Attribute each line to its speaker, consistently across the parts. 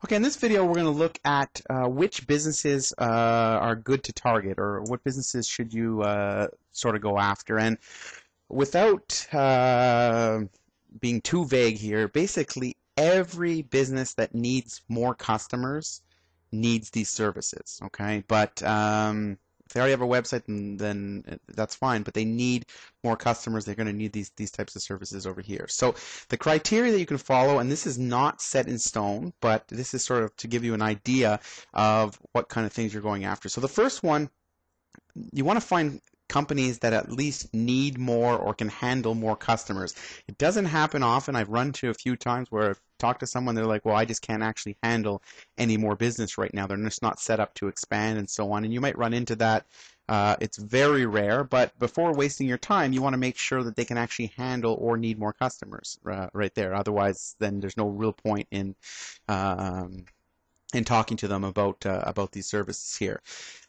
Speaker 1: Okay, in this video we're going to look at which businesses are good to target, or what businesses should you sort of go after. And without being too vague here, basically every business that needs more customers needs these services, okay? But if they already have a website, then that's fine, but they need more customers. They're going to need these types of services over here. So the criteria that you can follow, and this is not set in stone, but this is sort of to give you an idea of what kind of things you're going after. So the first one, you want to find companies that at least need more or can handle more customers. It doesn't happen often. I've run to a few times where I've talked to someone, they're like, well, I just can't actually handle any more business right now. They're just not set up to expand and so on. And you might run into that. It's very rare, but before wasting your time, you want to make sure that they can actually handle or need more customers right there. Otherwise, then there's no real point in talking to them about these services here.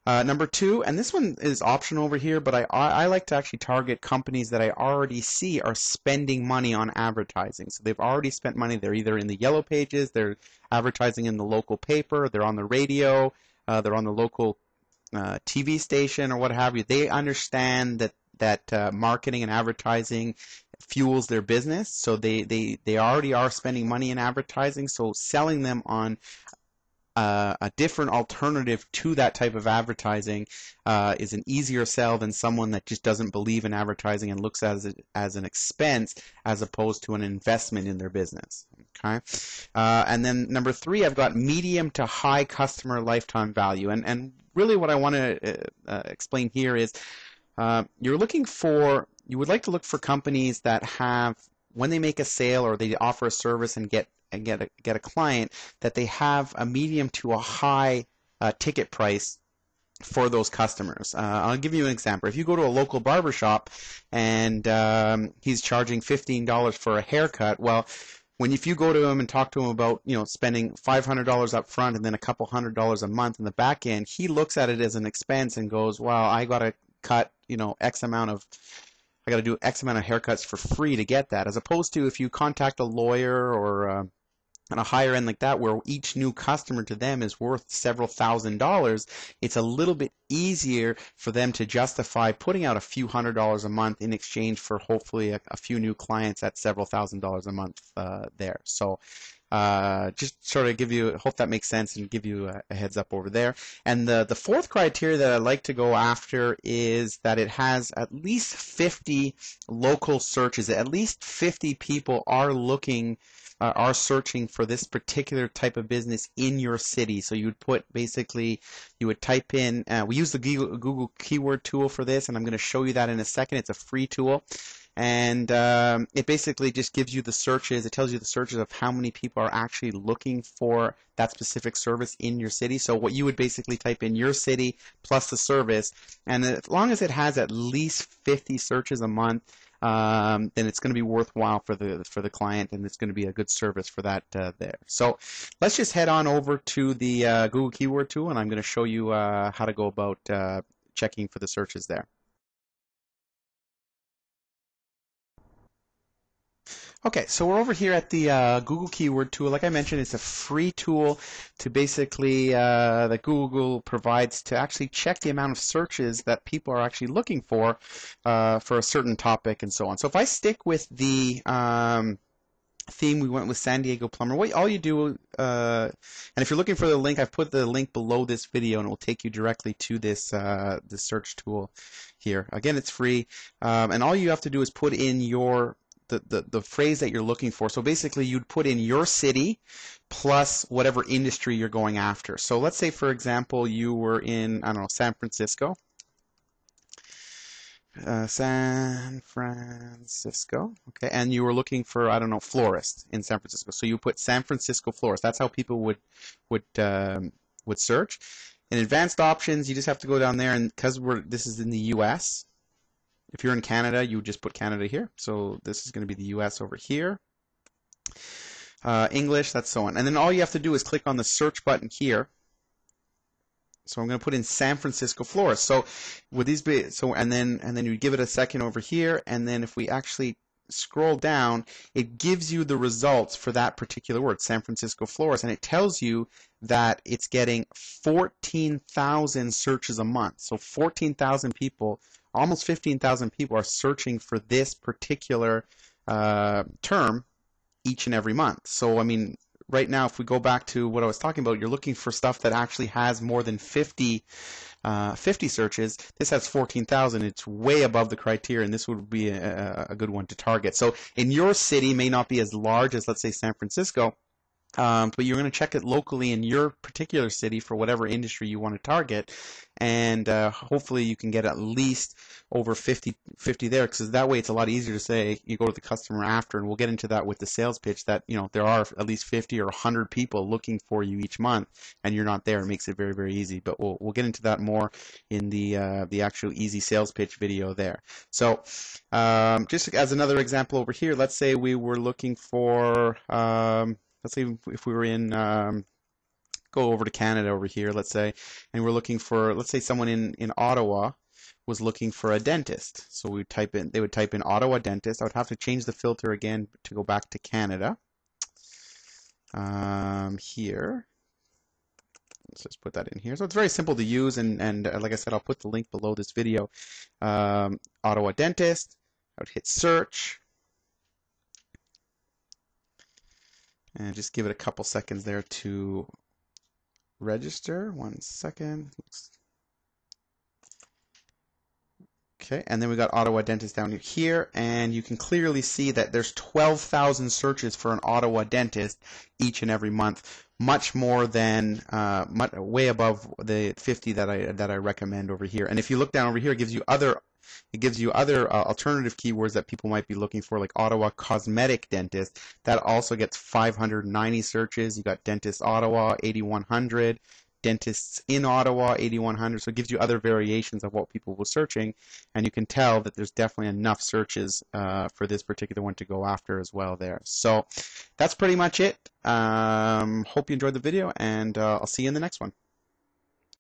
Speaker 1: Number two, and this one is optional over here, but I like to actually target companies that I already see are spending money on advertising. So they've already spent money. They're either in the yellow pages, they're advertising in the local paper, they're on the radio, they're on the local TV station or what have you. They understand that marketing and advertising fuels their business, so they already are spending money in advertising. So selling them on a different alternative to that type of advertising is an easier sell than someone that just doesn't believe in advertising and looks at it as an expense as opposed to an investment in their business. Okay, and then number three, I've got medium to high customer lifetime value, and really what I want to explain here is you would like to look for companies that have, when they make a sale or they offer a service and get a client, that they have a medium to a high ticket price for those customers. I'll give you an example. If you go to a local barbershop and he's charging $15 for a haircut, well, if you go to him and talk to him about spending $500 up front and then a couple $100 a month in the back end, he looks at it as an expense and goes, well, I got to cut I got to do X amount of haircuts for free to get that, as opposed to if you contact a lawyer or on a higher end like that, where each new customer to them is worth several $1,000s, it's a little bit easier for them to justify putting out a few $100s a month in exchange for hopefully a few new clients at several $1,000s a month there. So just sort of hope that makes sense and give you a heads up over there. And the fourth criteria that I like to go after is that it has at least 50 local searches. At least 50 people are searching for this particular type of business in your city. So you would type in, we use the Google keyword tool for this, and I'm going to show you that in a second. It's a free tool. And it basically just gives you the searches. It tells you the searches of how many people are actually looking for that specific service in your city. So what you would basically type in your city plus the service, and as long as it has at least 50 searches a month, then it's going to be worthwhile for the client, and it's going to be a good service for that there. So let's just head on over to the Google keyword tool, and I'm going to show you how to go about checking for the searches there. Okay, so we're over here at the Google keyword tool. Like I mentioned, it's a free tool to basically that Google provides to actually check the amount of searches that people are actually looking for a certain topic and so on. So if I stick with the theme, we went with San Diego plumber. All you do, and if you're looking for the link, I've put the link below this video, and it will take you directly to this this search tool here. Again, it's free, and all you have to do is put in the phrase that you're looking for. So basically you'd put in your city plus whatever industry you're going after. So let's say, for example, you were in, I don't know, San Francisco. San Francisco, okay, and you were looking for, I don't know, florist in San Francisco. So you put San Francisco florist. That's how people would search. In advanced options, you just have to go down there, and because this is in the U.S., if you're in Canada, you would just put Canada here. So this is going to be the U.S. over here. English, that's so on. And then all you have to do is click on the search button here. So I'm going to put in San Francisco florist. So would these be and then you give it a second over here, and then if we actually scroll down, it gives you the results for that particular word, San Francisco florist, and it tells you that it's getting 14,000 searches a month. So 14,000 people, almost 15,000 people are searching for this particular term each and every month. So, I mean, right now, if we go back to what I was talking about, you're looking for stuff that actually has more than 50 searches. This has 14,000. It's way above the criteria, and this would be a good one to target. So in your city, may not be as large as, let's say, San Francisco, but you're going to check it locally in your particular city for whatever industry you want to target, and hopefully you can get at least over 50 there, because that way it's a lot easier to say you go to the customer after, and we'll get into that with the sales pitch, that there are at least 50 or 100 people looking for you each month, and you're not there. It makes it very, very easy. But we'll get into that more in the actual easy sales pitch video there. So just as another example over here, let's say we were looking for let's say if we were in, go over to Canada over here, let's say, and we're looking for, let's say someone in Ottawa was looking for a dentist. So they would type in Ottawa dentist. I would have to change the filter again to go back to Canada. Here, let's just put that in here. So it's very simple to use, and like I said, I'll put the link below this video. Ottawa dentist. I would hit search. And just give it a couple seconds there to register. 1 second. Okay, and then we got Ottawa dentist down here, and you can clearly see that there's 12,000 searches for an Ottawa dentist each and every month, much more than way above the 50 that I recommend over here. And if you look down over here, it gives you other alternative keywords that people might be looking for, like Ottawa cosmetic dentist. That also gets 590 searches. You got dentist Ottawa 8100, dentists in Ottawa 8100. So it gives you other variations of what people were searching, and you can tell that there's definitely enough searches for this particular one to go after as well there. So that's pretty much it. Hope you enjoyed the video, and I'll see you in the next one.